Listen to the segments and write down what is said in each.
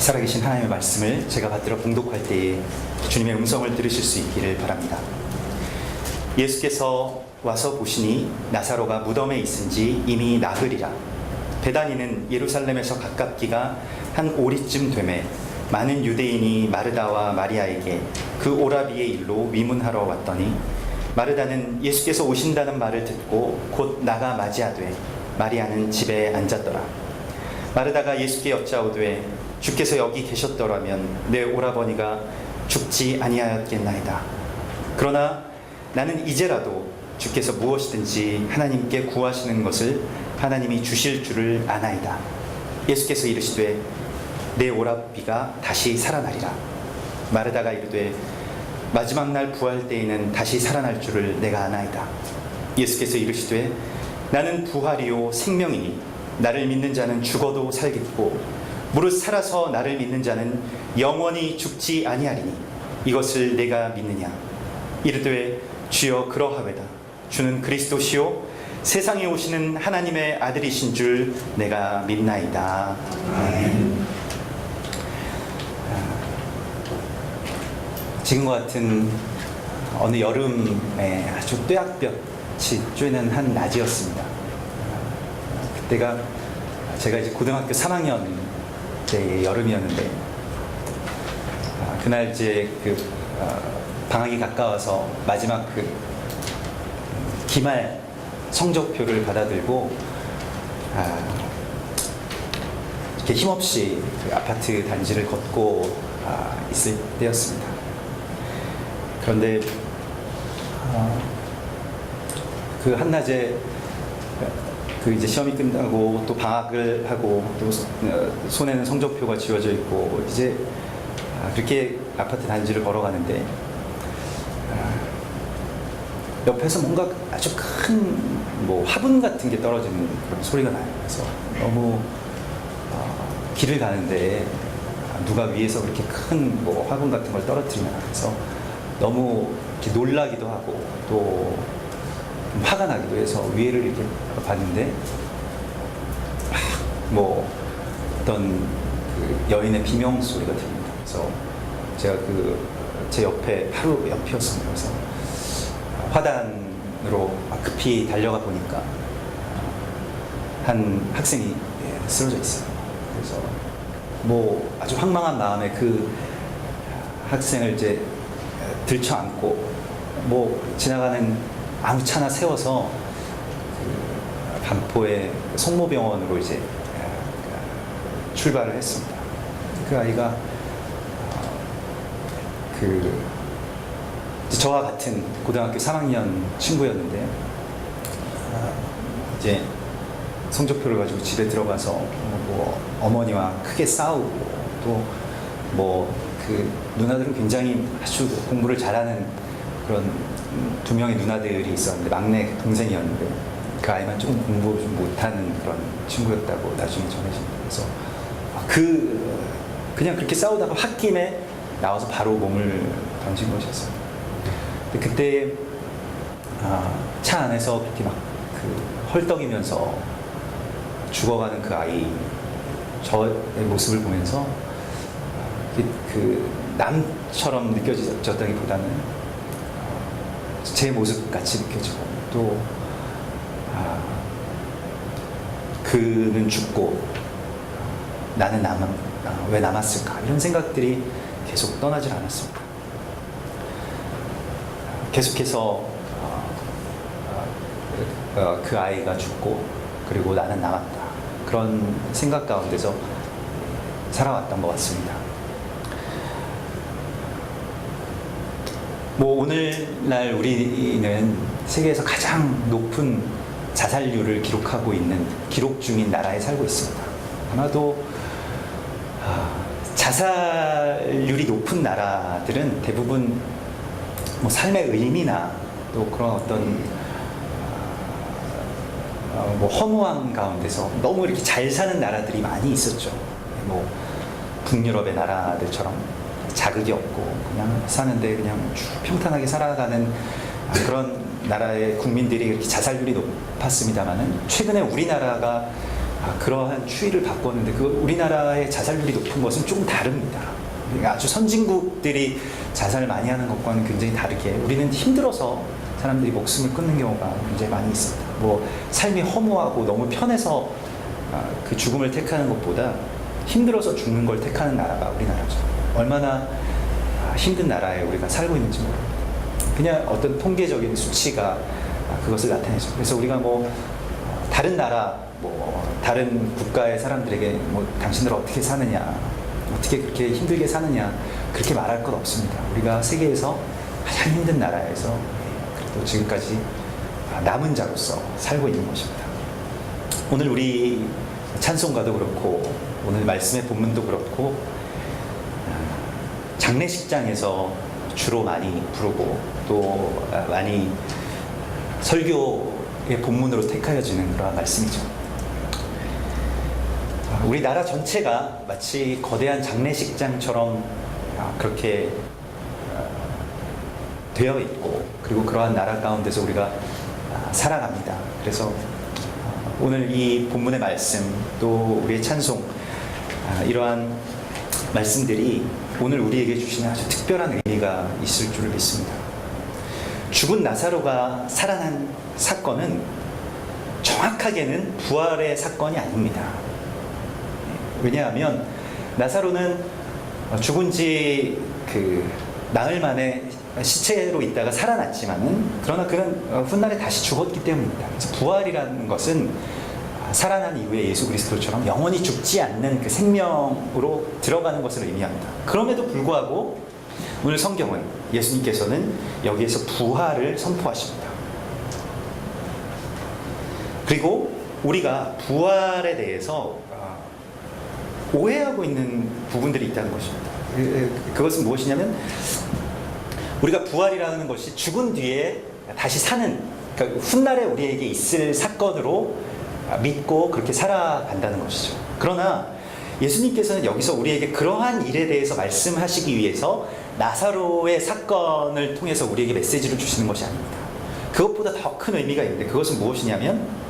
살아계신 하나님의 말씀을 제가 받들어 봉독할 때에 주님의 음성을 들으실 수 있기를 바랍니다. 예수께서 와서 보시니 나사로가 무덤에 있은지 이미 나흘이라. 베다니는 예루살렘에서 가깝기가 한 오리쯤 되매 많은 유대인이 마르다와 마리아에게 그 오라비의 일로 위문하러 왔더니, 마르다는 예수께서 오신다는 말을 듣고 곧 나가 맞이하되 마리아는 집에 앉았더라. 마르다가 예수께 여짜오되 주께서 여기 계셨더라면 내 오라버니가 죽지 아니하였겠나이다. 그러나 나는 이제라도 주께서 무엇이든지 하나님께 구하시는 것을 하나님이 주실 줄을 아나이다. 예수께서 이르시되 내 오라비가 다시 살아나리라. 마르다가 이르되 마지막 날 부활 때에는 다시 살아날 줄을 내가 아나이다. 예수께서 이르시되 나는 부활이요 생명이니 나를 믿는 자는 죽어도 살겠고 무릇 살아서 나를 믿는 자는 영원히 죽지 아니하리니 이것을 내가 믿느냐. 이르되 주여 그러하외다. 주는 그리스도시요 세상에 오시는 하나님의 아들이신 줄 내가 믿나이다. 아멘. 지금과 같은 어느 여름에 아주 뙤약볕이 쬐는 한 낮이었습니다. 그때가 제가 이제 고등학교 3학년 때의 여름이었는데, 그날 이제 방학이 가까워서 마지막 기말 성적표를 받아들고 이렇게 힘없이 아파트 단지를 걷고 있을 때였습니다. 그런데 그 한낮에 이제 시험이 끝나고 또 방학을 하고 또 손에는 성적표가 쥐어져 있고 이제 그렇게 아파트 단지를 걸어가는데 옆에서 뭔가 아주 큰 화분 같은 게 떨어지는 그런 소리가 나요. 그래서 너무 길을 가는데 누가 위에서 그렇게 큰 화분 같은 걸 떨어뜨리나 해서 너무 이렇게 놀라기도 하고 또 화가 나기도 해서 위에를 이렇게 봤는데 어떤 여인의 비명 소리가 들립니다. 그래서 제가 제 옆에 바로 옆이었습니다. 그래서 화단으로 급히 달려가 보니까 한 학생이 쓰러져 있어요. 그래서 아주 황망한 마음에 그 학생을 이제 들쳐안고 지나가는 아무 차나 세워서 반포의 성모병원으로 이제 출발을 했습니다. 그 아이가 저와 같은 고등학교 3학년 친구였는데 이제 성적표를 가지고 집에 들어가서 어머니와 크게 싸우고 또 누나들은 굉장히 아주 공부를 잘하는 그런 두 명의 누나들이 있었는데 막내 동생이었는데 그 아이만 조금 공부 좀 못하는 그런 친구였다고 나중에 전해집니다. 그래서 그냥 그렇게 싸우다가 홧김에 나와서 바로 몸을 던진 것이었어요. 근데 그때 차 안에서 그렇게 막 헐떡이면서 죽어가는 그 아이, 저의 모습을 보면서 남처럼 느껴졌다기보다는 제 모습 같이 느껴지고 또 그는 죽고 나는 왜 남았을까 이런 생각들이 계속 떠나질 않았습니다. 계속해서 그 아이가 죽고 그리고 나는 남았다 그런 생각 가운데서 살아왔던 것 같습니다. 오늘날 우리는 세계에서 가장 높은 자살률을 기록 중인 나라에 살고 있습니다. 아마도 자살률이 높은 나라들은 대부분 삶의 의미나 또 그런 어떤 허무함 가운데서 너무 이렇게 잘 사는 나라들이 많이 있었죠. 북유럽의 나라들처럼 자극이 없고 그냥 사는데 그냥 평탄하게 살아가는 그런 나라의 국민들이 이렇게 자살률이 높았습니다만은 최근에 우리나라가 그러한 추이를 바꿨는데 그 우리나라의 자살률이 높은 것은 조금 다릅니다. 아주 선진국들이 자살을 많이 하는 것과는 굉장히 다르게 우리는 힘들어서 사람들이 목숨을 끊는 경우가 굉장히 많이 있습니다. 뭐 삶이 허무하고 너무 편해서 그 죽음을 택하는 것보다 힘들어서 죽는 걸 택하는 나라가 우리나라죠. 얼마나 힘든 나라에 우리가 살고 있는지 모릅니다. 그냥 어떤 통계적인 수치가 그것을 나타내죠. 그래서 우리가 뭐 다른 나라, 뭐 다른 국가의 사람들에게 뭐 당신들 어떻게 사느냐, 어떻게 그렇게 힘들게 사느냐 그렇게 말할 것 없습니다. 우리가 세계에서 가장 힘든 나라에서 또 지금까지 남은 자로서 살고 있는 것입니다. 오늘 우리 찬송가도 그렇고 오늘 말씀의 본문도 그렇고 장례식장에서 주로 많이 부르고 또 많이 설교의 본문으로 택하여지는 그런 말씀이죠. 우리나라 전체가 마치 거대한 장례식장처럼 그렇게 되어 있고 그리고 그러한 나라 가운데서 우리가 살아갑니다. 그래서 오늘 이 본문의 말씀 또 우리의 찬송 이러한 말씀들이 오늘 우리에게 주시는 아주 특별한 의미가 있을 줄을 믿습니다. 죽은 나사로가 살아난 사건은 정확하게는 부활의 사건이 아닙니다. 왜냐하면 나사로는 죽은 지 나흘 만에 시체로 있다가 살아났지만은 그러나 그는 훗날에 다시 죽었기 때문입니다. 그래서 부활이라는 것은 살아난 이후에 예수 그리스도처럼 영원히 죽지 않는 그 생명으로 들어가는 것을 의미합니다. 그럼에도 불구하고 오늘 성경은 예수님께서는 여기에서 부활을 선포하십니다. 그리고 우리가 부활에 대해서 오해하고 있는 부분들이 있다는 것입니다. 그것은 무엇이냐면 우리가 부활이라는 것이 죽은 뒤에 다시 사는, 그러니까 훗날에 우리에게 있을 사건으로 믿고 그렇게 살아간다는 것이죠. 그러나 예수님께서는 여기서 우리에게 그러한 일에 대해서 말씀하시기 위해서 나사로의 사건을 통해서 우리에게 메시지를 주시는 것이 아닙니다. 그것보다 더 큰 의미가 있는데 그것은 무엇이냐면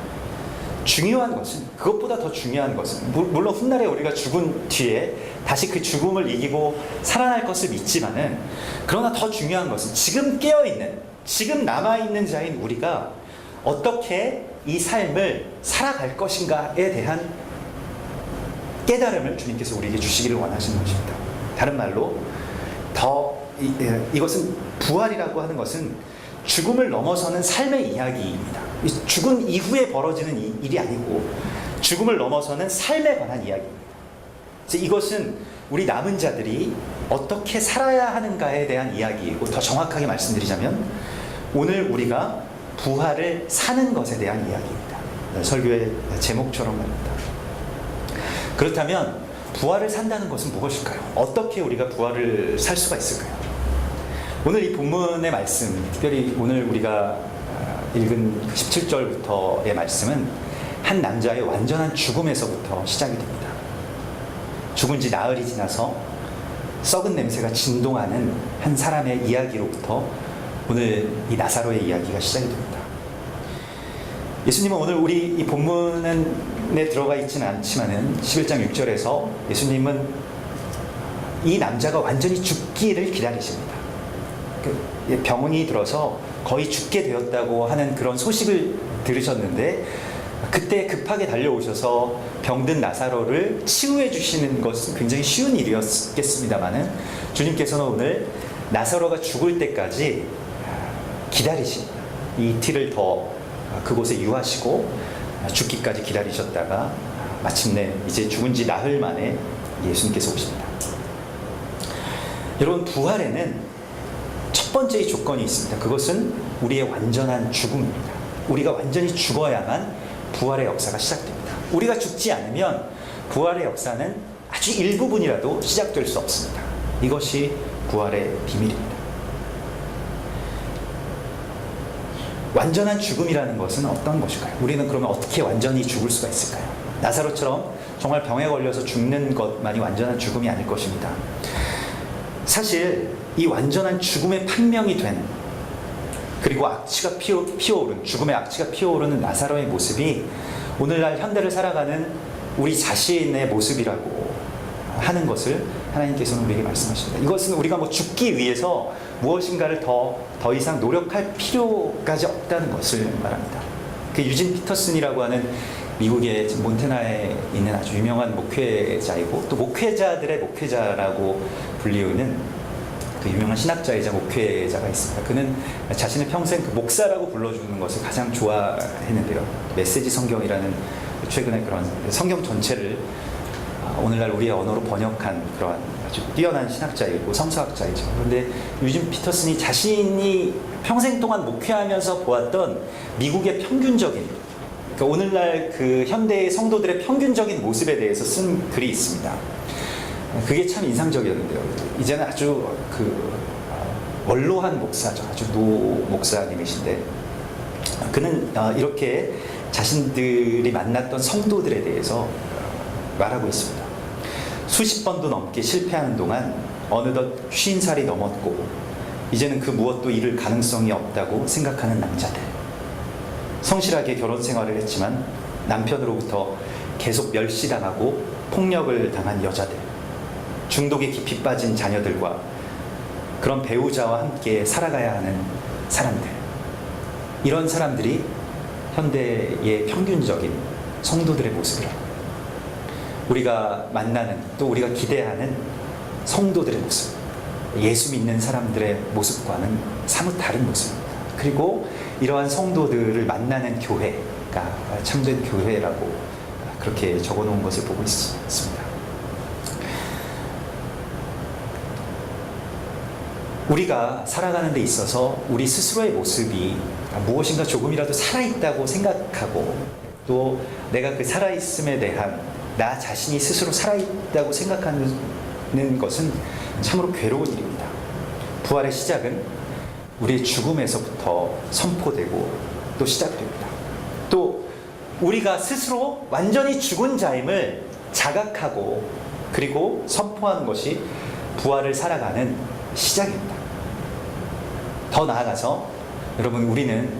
그것보다 더 중요한 것은 물론 훗날에 우리가 죽은 뒤에 다시 그 죽음을 이기고 살아날 것을 믿지만은 그러나 더 중요한 것은 지금 깨어있는, 지금 남아있는 자인 우리가 어떻게 이 삶을 살아갈 것인가에 대한 깨달음을 주님께서 우리에게 주시기를 원하시는 것입니다. 다른 말로 이것은 부활이라고 하는 것은 죽음을 넘어서는 삶의 이야기입니다. 죽은 이후에 벌어지는 일이 아니고 죽음을 넘어서는 삶에 관한 이야기입니다. 이것은 우리 남은 자들이 어떻게 살아야 하는가에 대한 이야기이고 더 정확하게 말씀드리자면 오늘 우리가 부활을 사는 것에 대한 이야기입니다. 설교의 제목처럼 말입니다. 그렇다면 부활을 산다는 것은 무엇일까요? 어떻게 우리가 부활을 살 수가 있을까요? 오늘 이 본문의 말씀, 특별히 오늘 우리가 읽은 17절부터의 말씀은 한 남자의 완전한 죽음에서부터 시작이 됩니다. 죽은 지 나흘이 지나서 썩은 냄새가 진동하는 한 사람의 이야기로부터 오늘 이 나사로의 이야기가 시작이 됩니다. 예수님은 오늘 우리 이 본문에 들어가 있지는 않지만은 11장 6절에서 예수님은 이 남자가 완전히 죽기를 기다리십니다. 병이 들어서 거의 죽게 되었다고 하는 그런 소식을 들으셨는데 그때 급하게 달려오셔서 병든 나사로를 치유해 주시는 것은 굉장히 쉬운 일이었겠습니다마는 주님께서는 오늘 나사로가 죽을 때까지 기다리십니다. 이틀을 더 그곳에 유하시고 죽기까지 기다리셨다가 마침내 이제 죽은 지 나흘 만에 예수님께서 오십니다. 여러분, 부활에는 첫 번째 조건이 있습니다. 그것은 우리의 완전한 죽음입니다. 우리가 완전히 죽어야만 부활의 역사가 시작됩니다. 우리가 죽지 않으면 부활의 역사는 아주 일부분이라도 시작될 수 없습니다. 이것이 부활의 비밀입니다. 완전한 죽음이라는 것은 어떤 것일까요? 우리는 그러면 어떻게 완전히 죽을 수가 있을까요? 나사로처럼 정말 병에 걸려서 죽는 것만이 완전한 죽음이 아닐 것입니다. 사실 이 완전한 죽음의 판명이 된 그리고 악취가 피어오른 죽음의 악취가 피어오르는 나사로의 모습이 오늘날 현대를 살아가는 우리 자신의 모습이라고 하는 것을 하나님께서는 우리에게 말씀하십니다. 이것은 우리가 뭐 죽기 위해서 무엇인가를 더 이상 노력할 필요까지 없다는 것을 말합니다. 그 유진 피터슨이라고 하는 미국의 몬테나에 있는 아주 유명한 목회자이고 또 목회자들의 목회자라고 불리우는 그 유명한 신학자이자 목회자가 있습니다. 그는 자신을 평생 그 목사라고 불러주는 것을 가장 좋아했는데요. 메시지 성경이라는 최근에 그런 성경 전체를 오늘날 우리의 언어로 번역한 그러한 아주 뛰어난 신학자이고 성서학자이죠. 그런데 유진 피터슨이 자신이 평생 동안 목회하면서 보았던 미국의 평균적인, 그러니까 오늘날 그 현대의 성도들의 평균적인 모습에 대해서 쓴 글이 있습니다. 그게 참 인상적이었는데요. 이제는 아주 원로한 목사죠. 아주 노 목사님이신데 그는 이렇게 자신들이 만났던 성도들에 대해서 말하고 있습니다. 수십 번도 넘게 실패하는 동안 어느덧 50살이 넘었고 이제는 그 무엇도 이룰 가능성이 없다고 생각하는 남자들, 성실하게 결혼 생활을 했지만 남편으로부터 계속 멸시당하고 폭력을 당한 여자들, 중독에 깊이 빠진 자녀들과 그런 배우자와 함께 살아가야 하는 사람들, 이런 사람들이 현대의 평균적인 성도들의 모습이라고, 우리가 만나는 또 우리가 기대하는 성도들의 모습, 예수 믿는 사람들의 모습과는 사뭇 다른 모습입니다. 그리고 이러한 성도들을 만나는 교회가 참된 교회라고 그렇게 적어놓은 것을 보고 있습니다. 우리가 살아가는 데 있어서 우리 스스로의 모습이 무엇인가 조금이라도 살아있다고 생각하고 또 내가 그 살아있음에 대한 나 자신이 스스로 살아있다고 생각하는 것은 참으로 괴로운 일입니다. 부활의 시작은 우리의 죽음에서부터 선포되고 또 시작됩니다. 또 우리가 스스로 완전히 죽은 자임을 자각하고 그리고 선포하는 것이 부활을 살아가는 시작입니다. 더 나아가서 여러분, 우리는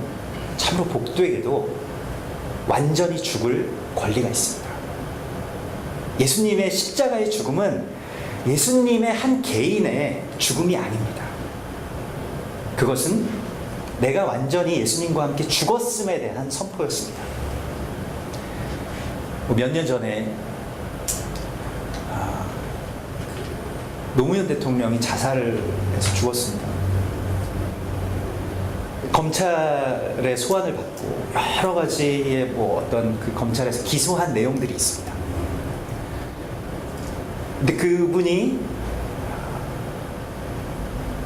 참으로 복되게도 완전히 죽을 권리가 있습니다. 예수님의 십자가의 죽음은 예수님의 한 개인의 죽음이 아닙니다. 그것은 내가 완전히 예수님과 함께 죽었음에 대한 선포였습니다. 몇 년 전에 노무현 대통령이 자살을 해서 죽었습니다. 검찰의 소환을 받고 여러 가지의 어떤 그 검찰에서 기소한 내용들이 있습니다. 근데 그분이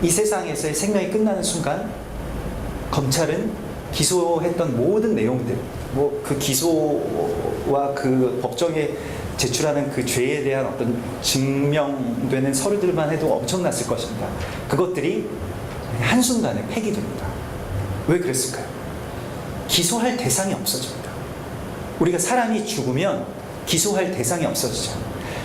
이 세상에서의 생명이 끝나는 순간 검찰은 기소했던 모든 내용들, 그 기소와 그 법정에 제출하는 그 죄에 대한 어떤 증명되는 서류들만 해도 엄청났을 것입니다. 그것들이 한순간에 폐기됩니다. 왜 그랬을까요? 기소할 대상이 없어집니다. 우리가 사람이 죽으면 기소할 대상이 없어지죠.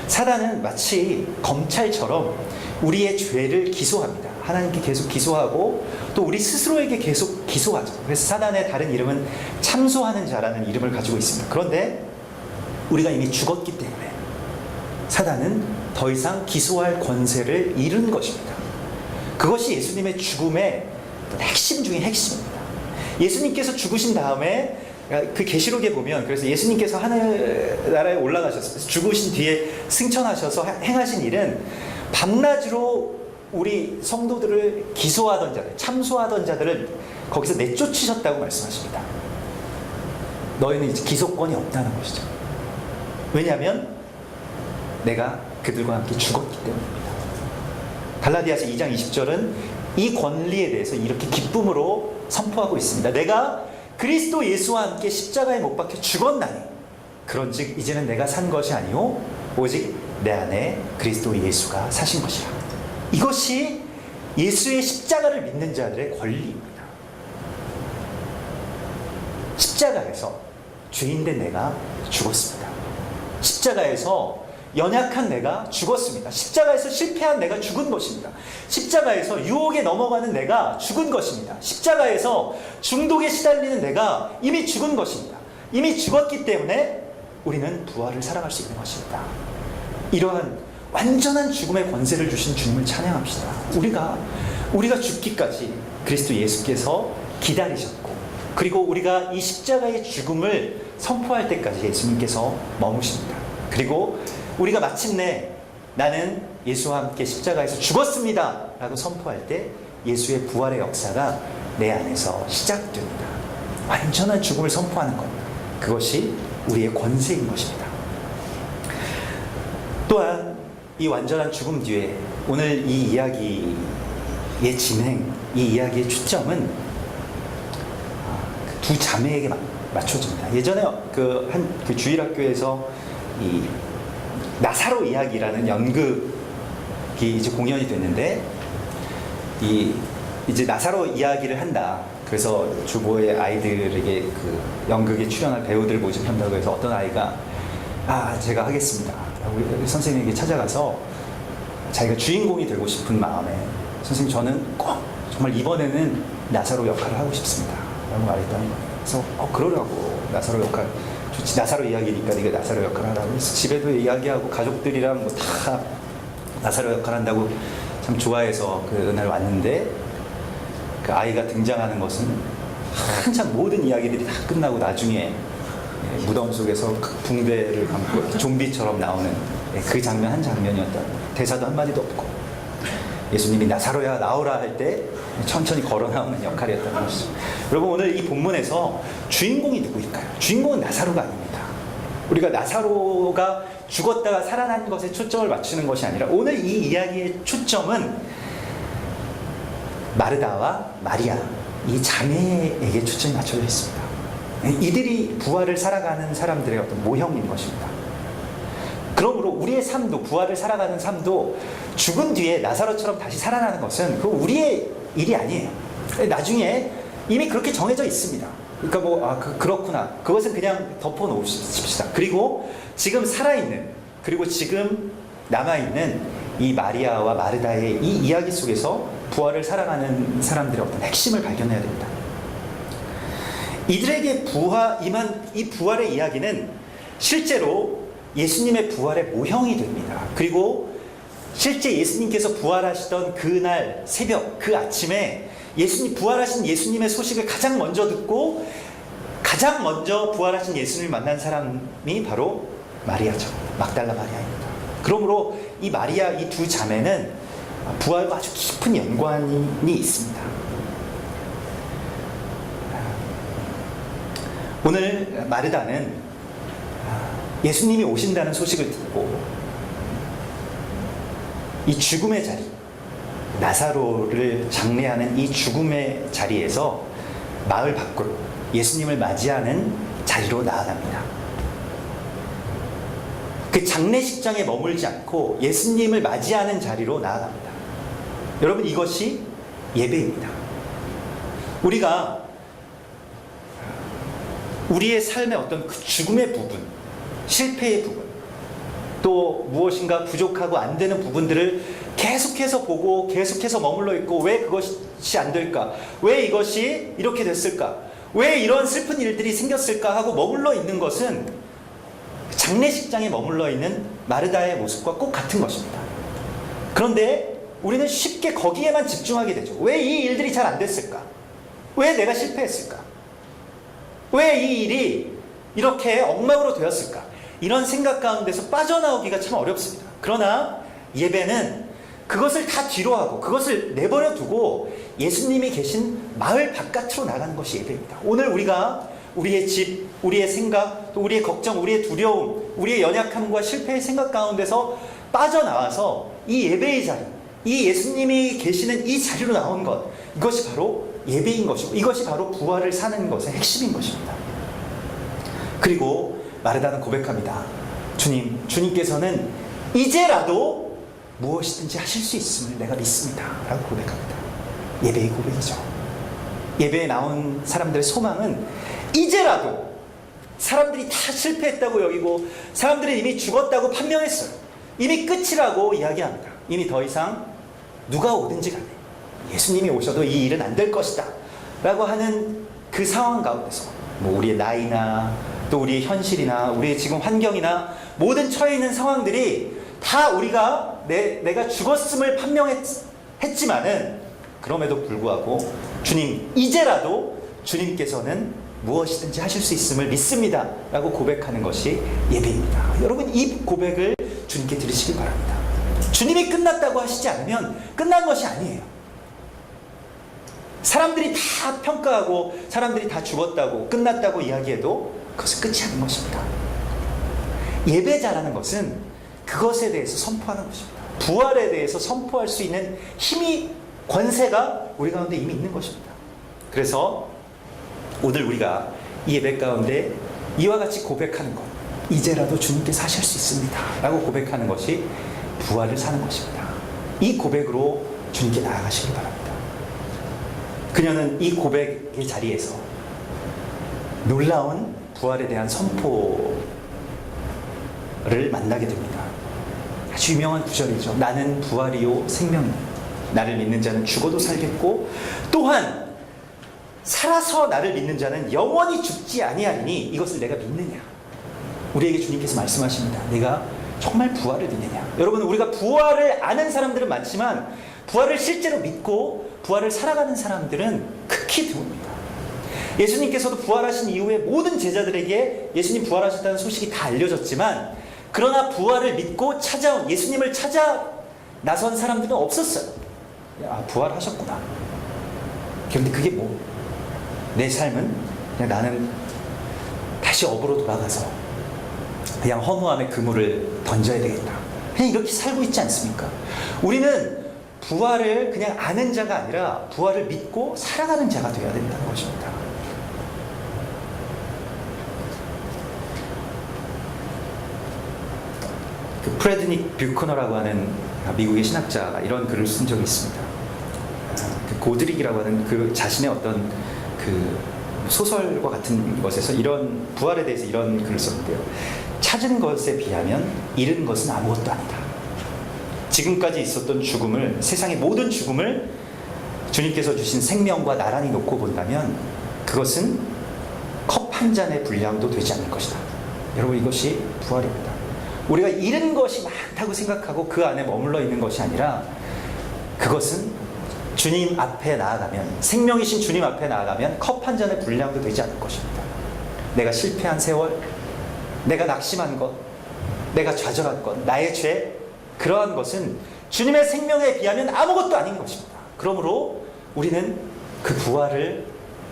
사단은 마치 검찰처럼 우리의 죄를 기소합니다. 하나님께 계속 기소하고 또 우리 스스로에게 계속 기소하죠. 그래서 사단의 다른 이름은 참소하는 자라는 이름을 가지고 있습니다. 그런데 우리가 이미 죽었기 때문에 사단은 더 이상 기소할 권세를 잃은 것입니다. 그것이 예수님의 죽음의 핵심 중의 핵심입니다. 예수님께서 죽으신 다음에 그 계시록에 보면, 그래서 예수님께서 하늘나라에 올라가셔서 죽으신 뒤에 승천하셔서 행하신 일은 밤낮으로 우리 성도들을 기소하던 자들, 참소하던 자들을 거기서 내쫓으셨다고 말씀하십니다. 너희는 이제 기소권이 없다는 것이죠. 왜냐하면 내가 그들과 함께 죽었기 때문입니다. 갈라디아서 2장 20절은 이 권리에 대해서 이렇게 기쁨으로 선포하고 있습니다. 내가 그리스도 예수와 함께 십자가에 못 박혀 죽었나니 그런즉 이제는 내가 산 것이 아니요 오직 내 안에 그리스도 예수가 사신 것이라. 이것이 예수의 십자가를 믿는 자들의 권리입니다. 십자가에서 죄인된 내가 죽었습니다. 십자가에서 연약한 내가 죽었습니다. 십자가에서 실패한 내가 죽은 것입니다. 십자가에서 유혹에 넘어가는 내가 죽은 것입니다. 십자가에서 중독에 시달리는 내가 이미 죽은 것입니다. 이미 죽었기 때문에 우리는 부활을 살아갈 수 있는 것입니다. 이러한 완전한 죽음의 권세를 주신 주님을 찬양합시다. 우리가 죽기까지 그리스도 예수께서 기다리셨고, 그리고 우리가 이 십자가의 죽음을 선포할 때까지 예수님께서 머무십니다. 그리고 우리가 마침내 나는 예수와 함께 십자가에서 죽었습니다 라고 선포할 때 예수의 부활의 역사가 내 안에서 시작됩니다. 완전한 죽음을 선포하는 것, 그것이 우리의 권세인 것입니다. 또한 이 완전한 죽음 뒤에 오늘 이 이야기의 진행, 이 이야기의 초점은 두 자매에게 맞춰집니다. 예전에 그 주일학교에서 이 나사로 이야기라는 연극이 이제 공연이 됐는데, 이제 나사로 이야기를 한다. 그래서 주보의 아이들에게 그 연극에 출연할 배우들 모집한다고 해서 어떤 아이가 제가 하겠습니다. 우리 선생님에게 찾아가서 자기가 주인공이 되고 싶은 마음에, 선생님 저는 꼭 정말 이번에는 나사로 역할을 하고 싶습니다 라고 말했더니, 그래서 그러라고, 나사로 역할 좋지, 나사로 이야기니까 네가 나사로 역할 하라고. 그래서 집에도 이야기하고 가족들이랑 뭐 다 나사로 역할 한다고 참 좋아해서 그날 왔는데, 그 아이가 등장하는 것은 한참 모든 이야기들이 다 끝나고 나중에 무덤 속에서 붕대를 감고 좀비처럼 나오는 그 장면, 한 장면이었다. 대사도 한마디도 없고 예수님이 나사로야 나오라 할 때 천천히 걸어 나오는 역할이었다는 것이죠. 여러분, 오늘 이 본문에서 주인공이 누구일까요? 주인공은 나사로가 아닙니다. 우리가 나사로가 죽었다가 살아난 것에 초점을 맞추는 것이 아니라 오늘 이 이야기의 초점은 마르다와 마리아, 이 자매에게 초점이 맞춰져 있습니다. 이들이 부활을 살아가는 사람들의 어떤 모형인 것입니다. 그러므로 우리의 삶도, 부활을 살아가는 삶도 죽은 뒤에 나사로처럼 다시 살아나는 것은 그 우리의 일이 아니에요. 나중에 이미 그렇게 정해져 있습니다. 그러니까 그렇구나. 그것은 그냥 덮어놓읍시다. 그리고 지금 살아있는, 그리고 지금 남아있는 이 마리아와 마르다의 이 이야기 속에서 부활을 살아가는 사람들의 어떤 핵심을 발견해야 됩니다. 이들에게 임한 이 부활의 이야기는 실제로 예수님의 부활의 모형이 됩니다. 그리고 실제 예수님께서 부활하시던 그날 새벽, 그 아침에 부활하신 예수님의 소식을 가장 먼저 듣고 가장 먼저 부활하신 예수님을 만난 사람이 바로 마리아죠. 막달라 마리아입니다. 그러므로 이 마리아, 이 두 자매는 부활과 아주 깊은 연관이 있습니다. 오늘 마르다는 예수님이 오신다는 소식을 듣고 이 죽음의 자리, 나사로를 장례하는 이 죽음의 자리에서 마을 밖으로 예수님을 맞이하는 자리로 나아갑니다. 그 장례식장에 머물지 않고 예수님을 맞이하는 자리로 나아갑니다. 여러분, 이것이 예배입니다. 우리가 우리의 삶의 어떤 그 죽음의 부분, 실패의 부분, 또 무엇인가 부족하고 안 되는 부분들을 계속해서 보고 계속해서 머물러 있고, 왜 그것이 안 될까? 왜 이것이 이렇게 됐을까? 왜 이런 슬픈 일들이 생겼을까? 하고 머물러 있는 것은 장례식장에 머물러 있는 마르다의 모습과 꼭 같은 것입니다. 그런데 우리는 쉽게 거기에만 집중하게 되죠. 왜 이 일들이 잘 안 됐을까? 왜 내가 실패했을까? 왜 이 일이 이렇게 엉망으로 되었을까? 이런 생각 가운데서 빠져나오기가 참 어렵습니다. 그러나 예배는 그것을 다 뒤로하고 그것을 내버려 두고 예수님이 계신 마을 바깥으로 나가는 것이 예배입니다. 오늘 우리가 우리의 집, 우리의 생각, 또 우리의 걱정, 우리의 두려움, 우리의 연약함과 실패의 생각 가운데서 빠져나와서 이 예배의 자리, 이 예수님이 계시는 이 자리로 나온 것, 이것이 바로 예배인 것이고, 이것이 바로 부활을 사는 것의 핵심인 것입니다. 그리고 마르다는 고백합니다. 주님께서는 이제라도 무엇이든지 하실 수 있음을 내가 믿습니다 라고 고백합니다. 예배의 고백이죠. 예배에 나온 사람들의 소망은 이제라도, 사람들이 다 실패했다고 여기고 사람들이 이미 죽었다고 판명했어요. 이미 끝이라고 이야기합니다. 이미 더 이상 누가 오든지 간에 예수님이 오셔도 이 일은 안 될 것이다 라고 하는 그 상황 가운데서 우리의 나이나 또 우리의 현실이나 우리의 지금 환경이나 모든 처해 있는 상황들이 다 우리가 내가 죽었음을 판명했지만은 그럼에도 불구하고 주님, 이제라도 주님께서는 무엇이든지 하실 수 있음을 믿습니다 라고 고백하는 것이 예배입니다. 여러분, 이 고백을 주님께 드리시기 바랍니다. 주님이 끝났다고 하시지 않으면 끝난 것이 아니에요. 사람들이 다 평가하고 사람들이 다 죽었다고 끝났다고 이야기해도 그것은 끝이 아닌 것입니다. 예배자라는 것은 그것에 대해서 선포하는 것입니다. 부활에 대해서 선포할 수 있는 힘이, 권세가 우리 가운데 이미 있는 것입니다. 그래서 오늘 우리가 이 예배 가운데 이와 같이 고백하는 것, 이제라도 주님께서 하실 수 있습니다 라고 고백하는 것이 부활을 사는 것입니다. 이 고백으로 주님께 나아가시기 바랍니다. 그녀는 이 고백의 자리에서 놀라운 부활에 대한 선포를 만나게 됩니다. 아주 유명한 구절이죠. 나는 부활이요 생명이니 나를 믿는 자는 죽어도 살겠고 또한 살아서 나를 믿는 자는 영원히 죽지 아니하리니 이것을 내가 믿느냐. 우리에게 주님께서 말씀하십니다. 내가 정말 부활을 믿느냐. 여러분, 우리가 부활을 아는 사람들은 많지만 부활을 실제로 믿고 부활을 살아가는 사람들은 극히 드뭅니다. 예수님께서도 부활하신 이후에 모든 제자들에게 예수님 부활하셨다는 소식이 다 알려졌지만 그러나 부활을 믿고 찾아온, 예수님을 찾아 나선 사람들은 없었어요. 아, 부활하셨구나. 그런데 그게 뭐? 내 삶은 그냥 나는 다시 업으로 돌아가서 그냥 허무함의 그물을 던져야 되겠다. 그냥 이렇게 살고 있지 않습니까? 우리는 부활을 그냥 아는 자가 아니라 부활을 믿고 살아가는 자가 되어야 된다는 것입니다. 그 프레드닉 뷰커너라고 하는 미국의 신학자가 이런 글을 쓴 적이 있습니다. 그 고드릭이라고 하는 그 자신의 어떤 그 소설과 같은 것에서 이런 부활에 대해서 이런 글을 썼는데요. 찾은 것에 비하면 잃은 것은 아무것도 아니다. 지금까지 있었던 죽음을, 세상의 모든 죽음을 주님께서 주신 생명과 나란히 놓고 본다면 그것은 컵 한 잔의 분량도 되지 않을 것이다. 여러분, 이것이 부활입니다. 우리가 잃은 것이 많다고 생각하고 그 안에 머물러 있는 것이 아니라 그것은 주님 앞에 나아가면, 생명이신 주님 앞에 나아가면 컵 한 잔의 분량도 되지 않을 것입니다. 내가 실패한 세월, 내가 낙심한 것, 내가 좌절한 것, 나의 죄, 그러한 것은 주님의 생명에 비하면 아무것도 아닌 것입니다. 그러므로 우리는 그 부활을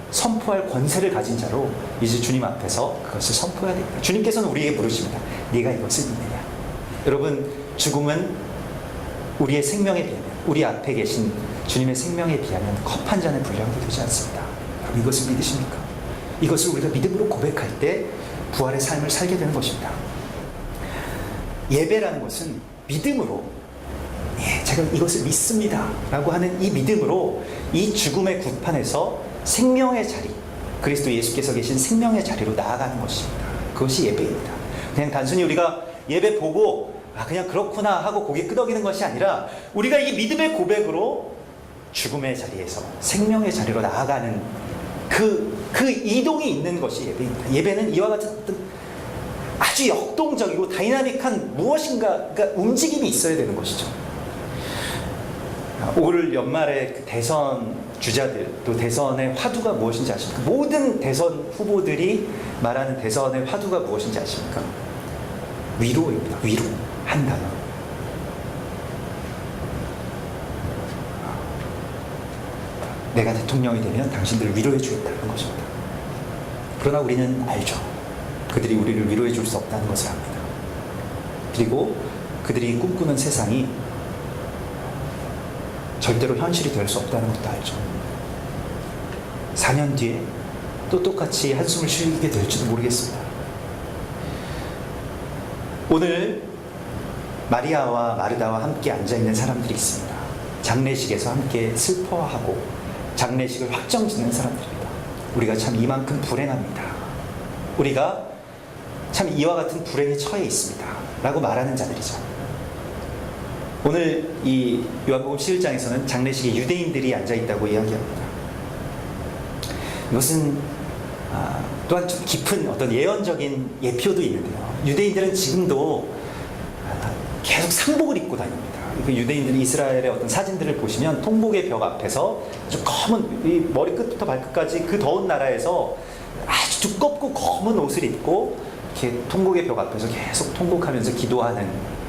선포할 권세를 가진 자로 이제 주님 앞에서 그것을 선포해야 됩니다. 주님께서는 우리에게 물으십니다. 네가 이것을 믿느냐? 여러분, 죽음은 우리의 생명에 비하면, 우리 앞에 계신 주님의 생명에 비하면 컵 한 잔의 분량도 되지 않습니다. 여러분, 이것을 믿으십니까? 이것을 우리가 믿음으로 고백할 때 부활의 삶을 살게 되는 것입니다. 예배라는 것은 믿음으로, 제가 이것을 믿습니다 라고 하는 이 믿음으로 이 죽음의 굴판에서 생명의 자리, 그리스도 예수께서 계신 생명의 자리로 나아가는 것입니다. 그것이 예배입니다. 그냥 단순히 우리가 예배 보고 그냥 그렇구나 하고 고개 끄덕이는 것이 아니라 우리가 이 믿음의 고백으로 죽음의 자리에서 생명의 자리로 나아가는 그 이동이 있는 것이 예배입니다. 예배는 이와 같은 아주 역동적이고 다이나믹한 무엇인가, 그러니까 움직임이 있어야 되는 것이죠. 올 연말에 그 대선 주자들, 또 대선의 화두가 무엇인지 아십니까? 모든 대선 후보들이 말하는 대선의 화두가 무엇인지 아십니까? 위로입니다. 위로. 한 단어. 내가 대통령이 되면 당신들을 위로해 주겠다는 것입니다. 그러나 우리는 알죠. 그들이 우리를 위로해 줄 수 없다는 것을 압니다. 그리고 그들이 꿈꾸는 세상이 절대로 현실이 될 수 없다는 것도 알죠. 4년 뒤에 또 똑같이 한숨을 쉬게 될지도 모르겠습니다. 오늘 마리아와 마르다와 함께 앉아있는 사람들이 있습니다. 장례식에서 함께 슬퍼하고 장례식을 확정짓는 사람들입니다. 우리가 참 이만큼 불행합니다. 우리가 참 이와 같은 불행에 처해 있습니다 라고 말하는 자들이죠. 오늘 이 요한복음 11장에서는 장례식에 유대인들이 앉아있다고 이야기합니다. 이것은 또한 좀 깊은 어떤 예언적인 예표도 있는데요. 유대인들은 지금도 계속 상복을 입고 다닙니다. 그 유대인들이 이스라엘의 어떤 사진들을 보시면 통곡의 벽 앞에서 아주 검은, 이 머리 끝부터 발끝까지 그 더운 나라에서 아주 두껍고 검은 옷을 입고 이렇게 통곡의 벽 앞에서 계속 통곡하면서 기도하는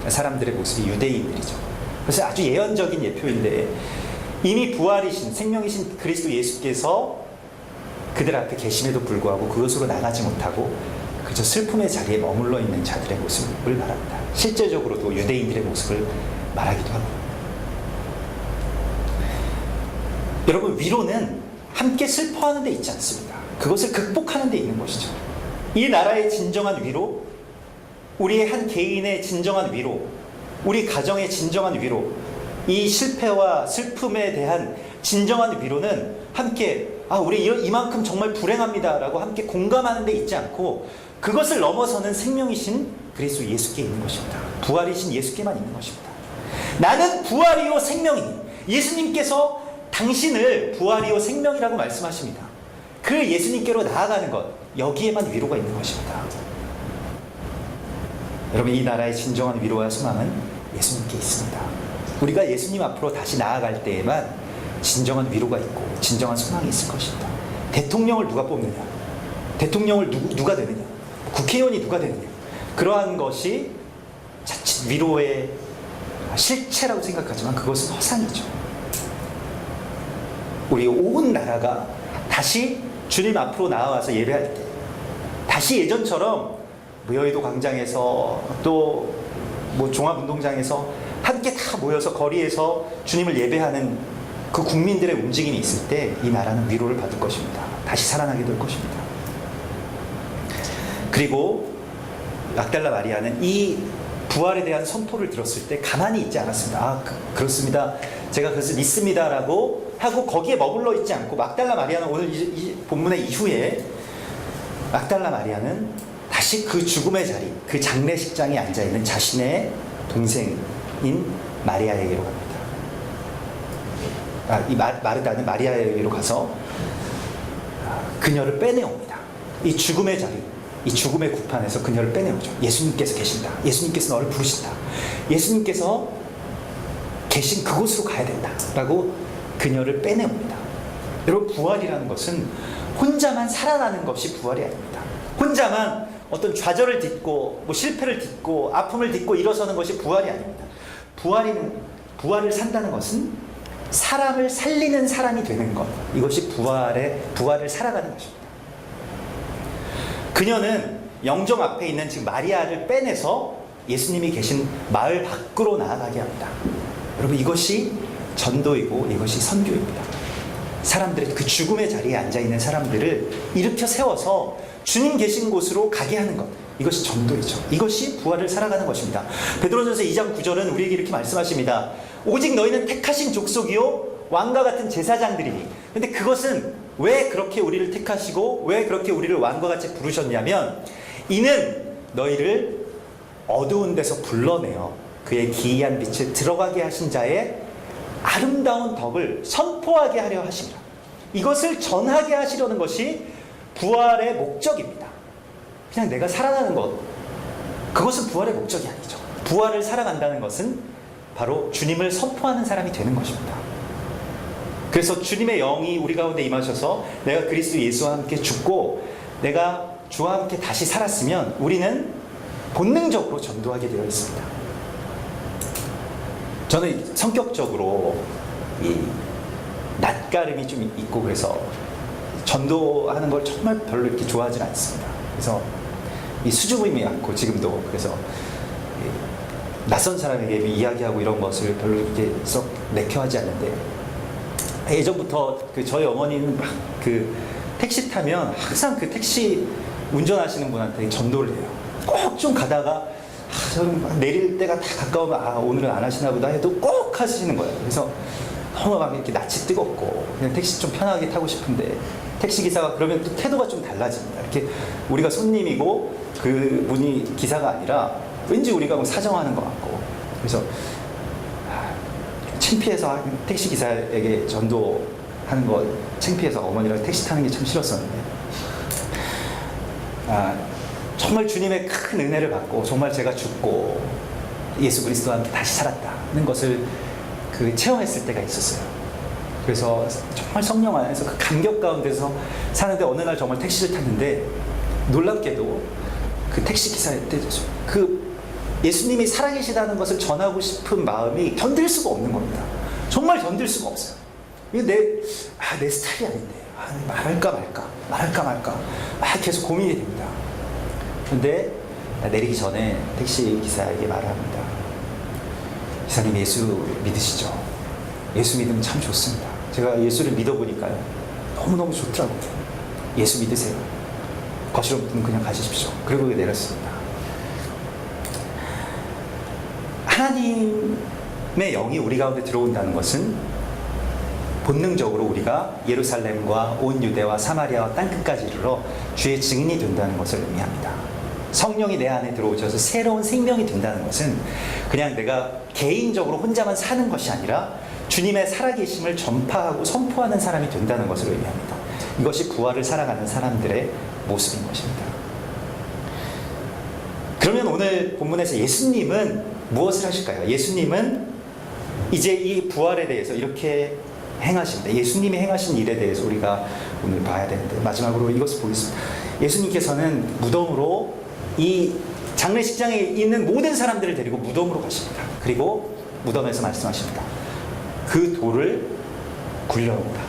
사람들의 모습이 유대인들이죠. 그래서 아주 예언적인 예표인데, 이미 부활이신 생명이신 그리스도 예수께서 그들 앞에 계심에도 불구하고 그것으로 나가지 못하고 그저 슬픔의 자리에 머물러 있는 자들의 모습을 말합니다. 실제적으로도 유대인들의 모습을 말하기도 합니다. 여러분, 위로는 함께 슬퍼하는 데 있지 않습니다. 그것을 극복하는 데 있는 것이죠. 이 나라의 진정한 위로, 우리의 한 개인의 진정한 위로, 우리 가정의 진정한 위로, 이 실패와 슬픔에 대한 진정한 위로는 함께 우리 이만큼 정말 불행합니다 라고 함께 공감하는 데 있지 않고, 그것을 넘어서는 생명이신 그리스도 예수께 있는 것입니다. 부활이신 예수께만 있는 것입니다. 나는 부활이요 생명이니, 예수님께서 당신을 부활이요 생명이라고 말씀하십니다. 그 예수님께로 나아가는 것, 여기에만 위로가 있는 것입니다. 여러분, 이 나라의 진정한 위로와 소망은 예수님께 있습니다. 우리가 예수님 앞으로 다시 나아갈 때에만 진정한 위로가 있고 진정한 소망이 있을 것입니다. 대통령을 누가 뽑느냐, 대통령을 누가 되느냐, 국회의원이 누가 되느냐, 그러한 것이 자칫 위로의 실체라고 생각하지만 그것은 허상이죠. 우리 온 나라가 다시 주님 앞으로 나와서 예배할 때, 다시 예전처럼 여의도 광장에서 또 종합운동장에서 함께 다 모여서 거리에서 주님을 예배하는 그 국민들의 움직임이 있을 때 이 나라는 위로를 받을 것입니다. 다시 살아나게 될 것입니다. 그리고 막달라 마리아는 이 부활에 대한 선포를 들었을 때 가만히 있지 않았습니다. 그렇습니다. 제가 그것을 믿습니다 라고 하고 거기에 머물러 있지 않고, 막달라 마리아는 오늘 이 본문의 이후에 막달라 마리아는 다시 그 죽음의 자리, 그 장례식장에 앉아있는 자신의 동생인 마리아에게로 갑니다. 이 마르다는 마리아에게로 가서 그녀를 빼내옵니다. 이 죽음의 자리, 이 죽음의 구판에서 그녀를 빼내오죠. 예수님께서 계신다. 예수님께서 너를 부르신다. 예수님께서 계신 그곳으로 가야 된다 라고 그녀를 빼내옵니다. 여러분, 부활이라는 것은 혼자만 살아나는 것이 부활이 아닙니다. 혼자만 어떤 좌절을 딛고 실패를 딛고 아픔을 딛고 일어서는 것이 부활이 아닙니다. 부활을 산다는 것은 사람을 살리는 사람이 되는 것, 이것이 부활을 살아가는 것입니다. 그녀는 영정 앞에 있는 지금 마리아를 빼내서 예수님이 계신 마을 밖으로 나아가게 합니다. 여러분, 이것이 전도이고 이것이 선교입니다. 사람들의 그 죽음의 자리에 앉아있는 사람들을 일으켜 세워서 주님 계신 곳으로 가게 하는 것, 이것이 전도이죠. 이것이 부활을 살아가는 것입니다. 베드로전서 2장 9절은 우리에게 이렇게 말씀하십니다. 오직 너희는 택하신 족속이요 왕과 같은 제사장들이니. 근데 그것은 왜 그렇게 우리를 택하시고 왜 그렇게 우리를 왕과 같이 부르셨냐면, 이는 너희를 어두운 데서 불러내어 그의 기이한 빛에 들어가게 하신 자의 아름다운 덕을 선포하게 하려 하심이라. 이것을 전하게 하시려는 것이 부활의 목적입니다. 그냥 내가 살아나는 것, 그것은 부활의 목적이 아니죠. 부활을 살아간다는 것은 바로 주님을 선포하는 사람이 되는 것입니다. 그래서 주님의 영이 우리 가운데 임하셔서 내가 그리스도 예수와 함께 죽고 내가 주와 함께 다시 살았으면 우리는 본능적으로 전도하게 되어 있습니다. 저는 성격적으로 이 낯가림이 좀 있고 그래서 전도하는 걸 정말 별로 이렇게 좋아하지 않습니다. 그래서 이 수줍음이 많고 지금도 그래서 낯선 사람에게 이야기하고 이런 것을 별로 이렇게 썩 내켜하지 않는데, 예전부터 저희 어머니는 막 택시 타면 항상 그 택시 운전하시는 분한테 전도를 해요. 꼭 좀 가다가 저는 막 내릴 때가 다 가까우면 오늘은 안 하시나 보다 해도 꼭 하시는 거예요. 그래서 너무 막 이렇게 낯이 뜨겁고 그냥 택시 좀 편하게 타고 싶은데 택시 기사가 그러면 또 태도가 좀 달라집니다. 이렇게 우리가 손님이고 그분이 기사가 아니라 왠지 우리가 뭐 사정하는 것 같고, 그래서 창피해서 택시 기사에게 전도하는 거 창피해서 어머니랑 택시 타는 게 참 싫었었는데, 정말 주님의 큰 은혜를 받고 정말 제가 죽고 예수 그리스도와 함께 다시 살았다는 것을 체험했을 때가 있었어요. 그래서 정말 성령 안에서 그 감격 가운데서 사는데 어느 날 정말 택시를 탔는데 놀랍게도 그 택시 기사한테 예수님이 살아계시다는 것을 전하고 싶은 마음이 견딜 수가 없는 겁니다. 정말 견딜 수가 없어요. 이게 내 스타일이 아닌데 말할까 말까 계속 고민이 됩니다. 그런데 내리기 전에 택시 기사에게 말합니다. 기사님, 예수 믿으시죠? 예수 믿으면 참 좋습니다. 제가 예수를 믿어보니까요, 너무너무 좋더라고요. 예수 믿으세요. 거실로 분은 그냥 가시십시오. 그리고 내렸습니다. 하나님의 영이 우리 가운데 들어온다는 것은 본능적으로 우리가 예루살렘과 온 유대와 사마리아와 땅끝까지 이르러 주의 증인이 된다는 것을 의미합니다. 성령이 내 안에 들어오셔서 새로운 생명이 된다는 것은 그냥 내가 개인적으로 혼자만 사는 것이 아니라 주님의 살아계심을 전파하고 선포하는 사람이 된다는 것을 의미합니다. 이것이 부활을 살아가는 사람들의 모습인 것입니다. 그러면 오늘 본문에서 예수님은 무엇을 하실까요? 예수님은 이제 이 부활에 대해서 이렇게 행하십니다. 예수님이 행하신 일에 대해서 우리가 오늘 봐야 되는데, 마지막으로 이것을 보겠습니다. 예수님께서는 무덤으로, 이 장례식장에 있는 모든 사람들을 데리고 무덤으로 가십니다. 그리고 무덤에서 말씀하십니다. 그 돌을 굴려오라.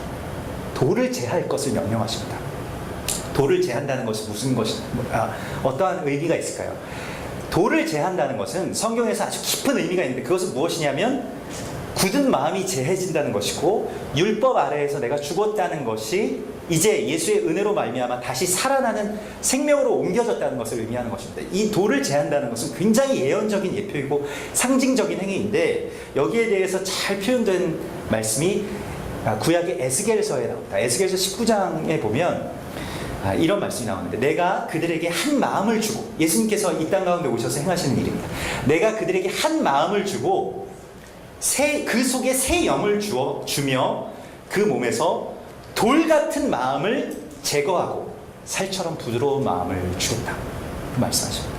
돌을 제할 것을 명령하십니다. 돌을 제한다는 것은 무슨 어떠한 의미가 있을까요? 돌을 제한다는 것은 성경에서 아주 깊은 의미가 있는데, 그것은 무엇이냐면 굳은 마음이 제해진다는 것이고, 율법 아래에서 내가 죽었다는 것이 이제 예수의 은혜로 말미암아 다시 살아나는 생명으로 옮겨졌다는 것을 의미하는 것입니다. 이 돌을 제한다는 것은 굉장히 예언적인 예표이고 상징적인 행위인데, 여기에 대해서 잘 표현된 말씀이 구약의 에스겔서에 나옵니다. 에스겔서 19장에 보면 이런 말씀이 나오는데, 내가 그들에게 한 마음을 주고, 예수님께서 이 땅 가운데 오셔서 행하시는 일입니다. 내가 그들에게 한 마음을 주고 그 속에 새 영을 주며 그 몸에서 돌 같은 마음을 제거하고 살처럼 부드러운 마음을 주었다, 그 말씀하십니다.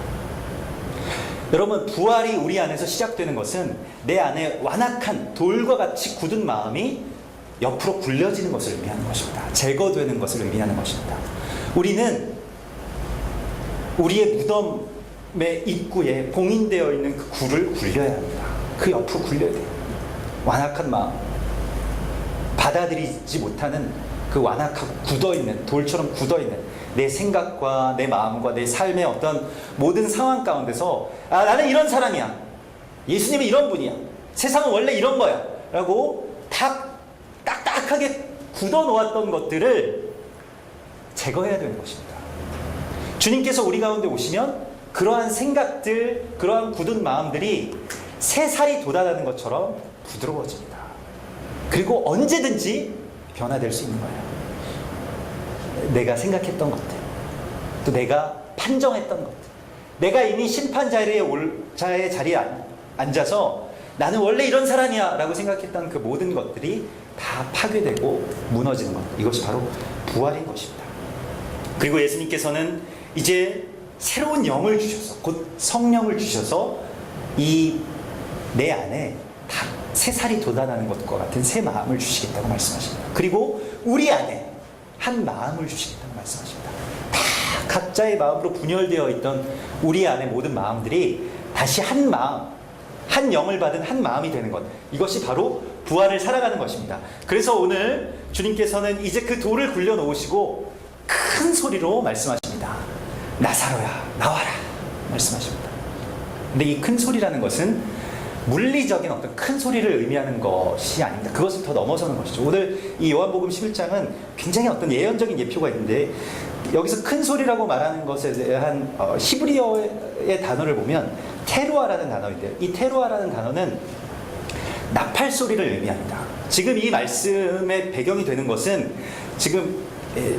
여러분, 부활이 우리 안에서 시작되는 것은 내 안에 완악한 돌과 같이 굳은 마음이 옆으로 굴려지는 것을 의미하는 것입니다. 제거되는 것을 의미하는 것입니다. 우리는 우리의 무덤의 입구에 봉인되어 있는 그 굴을 굴려야 합니다. 그 옆으로 굴려야 돼요. 완악한 마음, 받아들이지 못하는 그 완악하고 굳어있는, 돌처럼 굳어있는 내 생각과 내 마음과 내 삶의 어떤 모든 상황 가운데서 나는 이런 사람이야, 예수님은 이런 분이야, 세상은 원래 이런 거야 라고 다 딱딱하게 굳어놓았던 것들을 제거해야 되는 것입니다. 주님께서 우리 가운데 오시면 그러한 생각들, 그러한 굳은 마음들이 새살이 돋아나는 것처럼 부드러워집니다. 그리고 언제든지 변화될 수 있는 거예요. 내가 생각했던 것들, 또 내가 판정했던 것들, 내가 이미 심판자의 자리에 앉아서 나는 원래 이런 사람이야 라고 생각했던 그 모든 것들이 다 파괴되고 무너지는 것, 이것이 바로 부활인 것입니다. 그리고 예수님께서는 이제 새로운 영을 주셔서, 곧 성령을 주셔서 이 내 안에 다 새살이 돋아나는 것과 같은 새 마음을 주시겠다고 말씀하십니다. 그리고 우리 안에 한 마음을 주시겠다고 말씀하십니다. 다 각자의 마음으로 분열되어 있던 우리 안의 모든 마음들이 다시 한 마음, 한 영을 받은 한 마음이 되는 것, 이것이 바로 부활을 살아가는 것입니다. 그래서 오늘 주님께서는 이제 그 돌을 굴려놓으시고 큰 소리로 말씀하십니다. 나사로야, 나와라 말씀하십니다. 근데 이 큰 소리라는 것은 물리적인 어떤 큰 소리를 의미하는 것이 아닙니다. 그것을 더 넘어서는 것이죠. 오늘 이 요한복음 11장은 굉장히 어떤 예언적인 예표가 있는데, 여기서 큰 소리라고 말하는 것에 대한 히브리어의 단어를 보면 테루아라는 단어인데요. 이 테루아라는 단어는 나팔 소리를 의미합니다. 지금 이 말씀의 배경이 되는 것은 지금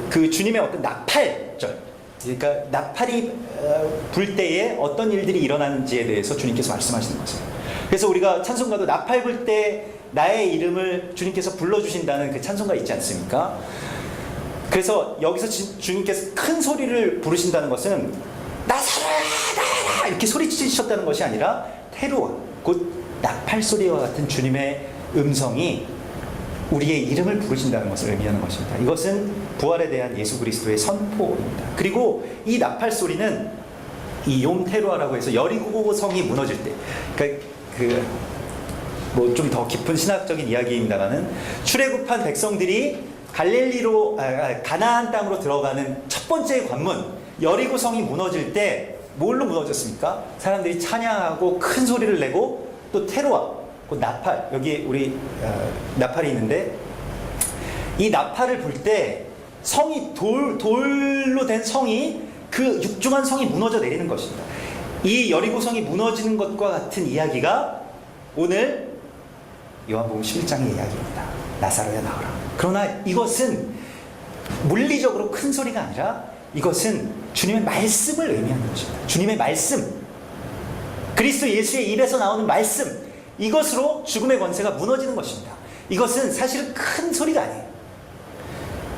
그 주님의 어떤 나팔절, 그러니까 나팔이 불 때에 어떤 일들이 일어나는지에 대해서 주님께서 말씀하시는 것이에요. 그래서 우리가 찬송가도 나팔 불 때 나의 이름을 주님께서 불러주신다는 그 찬송가 있지 않습니까? 그래서 여기서 주님께서 큰 소리를 부르신다는 것은 나사로야 나와라 이렇게 소리치셨다는 것이 아니라 테루아 곧 나팔 소리와 같은 주님의 음성이 우리의 이름을 부르신다는 것을 의미하는 것입니다. 이것은 부활에 대한 예수 그리스도의 선포입니다. 그리고 이 나팔 소리는 이 욤테루아라고 해서 여리고 성이 무너질 때, 그러니까 뭐 좀 더 깊은 신학적인 이야기입니다만은 출애굽한 백성들이 갈릴리로 가나안 땅으로 들어가는 첫 번째 관문 여리고 성이 무너질 때 뭘로 무너졌습니까? 사람들이 찬양하고 큰 소리를 내고 또 테루아, 그 나팔, 여기 우리 나팔이 있는데 이 나팔을 불 때 성이 돌로 된 성이 그 육중한 성이 무너져 내리는 것입니다. 이 여리고 성이 무너지는 것과 같은 이야기가 오늘 요한복음 11장의 이야기입니다. 나사로야 나오라. 그러나 이것은 물리적으로 큰 소리가 아니라 이것은 주님의 말씀을 의미하는 것입니다. 주님의 말씀, 그리스도 예수의 입에서 나오는 말씀, 이것으로 죽음의 권세가 무너지는 것입니다. 이것은 사실은 큰 소리가 아니에요.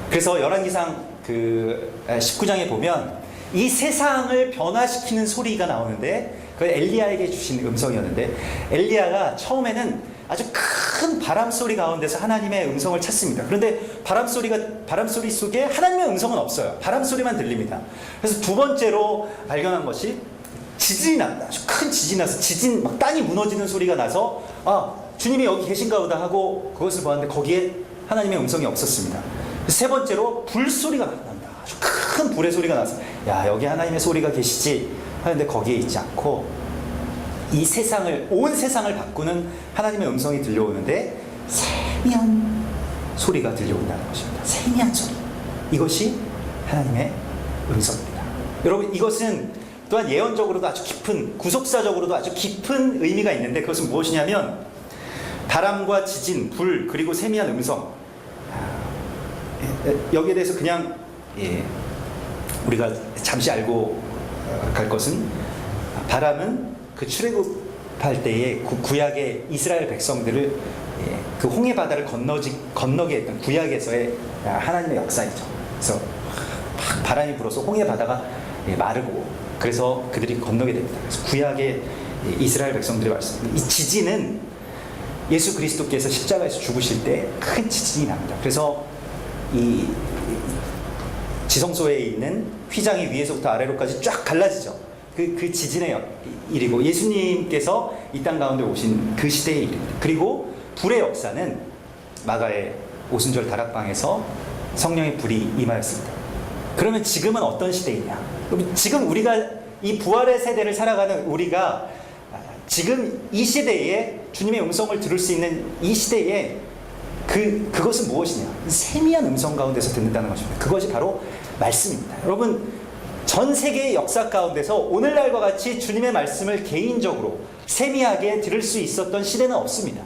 그래서 열왕기상 19장에 보면 이 세상을 변화시키는 소리가 나오는데 그 엘리야에게 주신 음성이었는데 엘리야가 처음에는 아주 큰 바람 소리 가운데서 하나님의 음성을 찾습니다. 그런데 바람 소리 속에 하나님의 음성은 없어요. 바람 소리만 들립니다. 그래서 두 번째로 발견한 것이 지진이 난다. 아주 큰 지진이 나서 막 땅이 무너지는 소리가 나서 주님이 여기 계신가 보다 하고 그것을 보았는데 거기에 하나님의 음성이 없었습니다. 세 번째로 불소리가 난다. 아주 큰 불의 소리가 나서 야 여기 하나님의 소리가 계시지 하는데 거기에 있지 않고 이 세상을 온 세상을 바꾸는 하나님의 음성이 들려오는데 세미한 소리가 들려온다는 것입니다. 세미한 소리. 이것이 하나님의 음성입니다. 여러분 이것은 또한 예언적으로도 아주 깊은 구속사적으로도 아주 깊은 의미가 있는데 그것은 무엇이냐면 바람과 지진, 불 그리고 세미한 음성 여기에 대해서 그냥 우리가 잠시 알고 갈 것은 바람은 그 출애굽할 때에 구약의 이스라엘 백성들을 그 홍해 바다를 건너게 했던 구약에서의 하나님의 역사이죠. 그래서 막 바람이 불어서 홍해 바다가 마르고 그래서 그들이 건너게 됩니다. 그래서 구약의 이스라엘 백성들의 말씀. 이 지진은 예수 그리스도께서 십자가에서 죽으실 때 큰 지진이 납니다. 그래서 이 지성소에 있는 휘장이 위에서부터 아래로까지 쫙 갈라지죠. 그 지진의 일이고 예수님께서 이 땅 가운데 오신 그 시대의 일입니다. 그리고 불의 역사는 마가의 오순절 다락방에서 성령의 불이 임하였습니다. 그러면 지금은 어떤 시대이냐? 지금 우리가 이 부활의 세대를 살아가는 우리가 지금 이 시대에 주님의 음성을 들을 수 있는 이 시대에 그것은 무엇이냐? 세미한 음성 가운데서 듣는다는 것입니다. 그것이 바로 말씀입니다. 여러분 전 세계의 역사 가운데서 오늘날과 같이 주님의 말씀을 개인적으로 세미하게 들을 수 있었던 시대는 없습니다.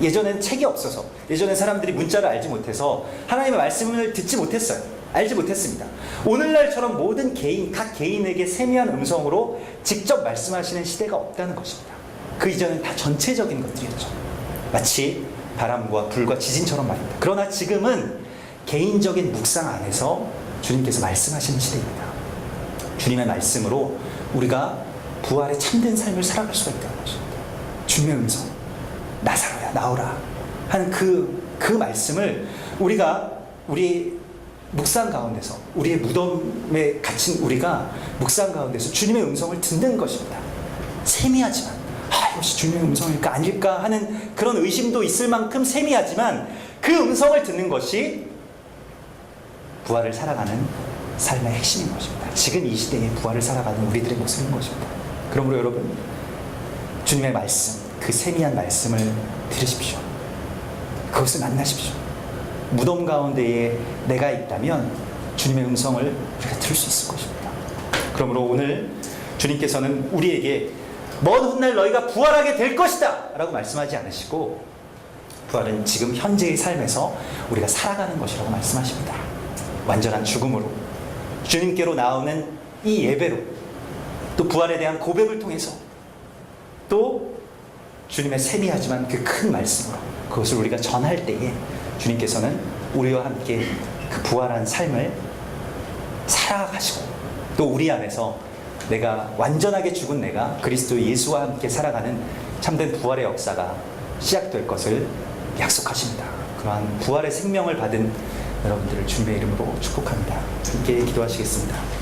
예전에는 책이 없어서 예전에 사람들이 문자를 알지 못해서 하나님의 말씀을 듣지 못했어요. 알지 못했습니다. 오늘날처럼 모든 각 개인에게 세미한 음성으로 직접 말씀하시는 시대가 없다는 것입니다. 그 이전엔 다 전체적인 것들이었죠. 마치 바람과 불과 지진처럼 말입니다. 그러나 지금은 개인적인 묵상 안에서 주님께서 말씀하시는 시대입니다. 주님의 말씀으로 우리가 부활의 참된 삶을 살아갈 수가 있다는 것입니다. 주님의 음성, 나사로야 나오라 하는 그 말씀을 우리가 우리 묵상 가운데서 우리의 무덤에 갇힌 우리가 묵상 가운데서 주님의 음성을 듣는 것입니다. 세미하지만 이것이 주님의 음성일까 아닐까 하는 그런 의심도 있을 만큼 세미하지만 그 음성을 듣는 것이 부활을 살아가는 삶의 핵심인 것입니다. 지금 이 시대에 부활을 살아가는 우리들의 모습인 것입니다. 그러므로 여러분 주님의 말씀, 그 세미한 말씀을 들으십시오. 그것을 만나십시오. 무덤 가운데에 내가 있다면 주님의 음성을 우리가 들을 수 있을 것입니다. 그러므로 오늘 주님께서는 우리에게 먼 훗날 너희가 부활하게 될 것이다 라고 말씀하지 않으시고 부활은 지금 현재의 삶에서 우리가 살아가는 것이라고 말씀하십니다. 완전한 죽음으로 주님께로 나오는 이 예배로 또 부활에 대한 고백을 통해서 또 주님의 세미하지만 그 큰 말씀으로 그것을 우리가 전할 때에 주님께서는 우리와 함께 그 부활한 삶을 살아가시고 또 우리 안에서 내가 완전하게 죽은 내가 그리스도 예수와 함께 살아가는 참된 부활의 역사가 시작될 것을 약속하십니다. 그러한 부활의 생명을 받은 여러분들을 주님의 이름으로 축복합니다. 함께 기도하시겠습니다.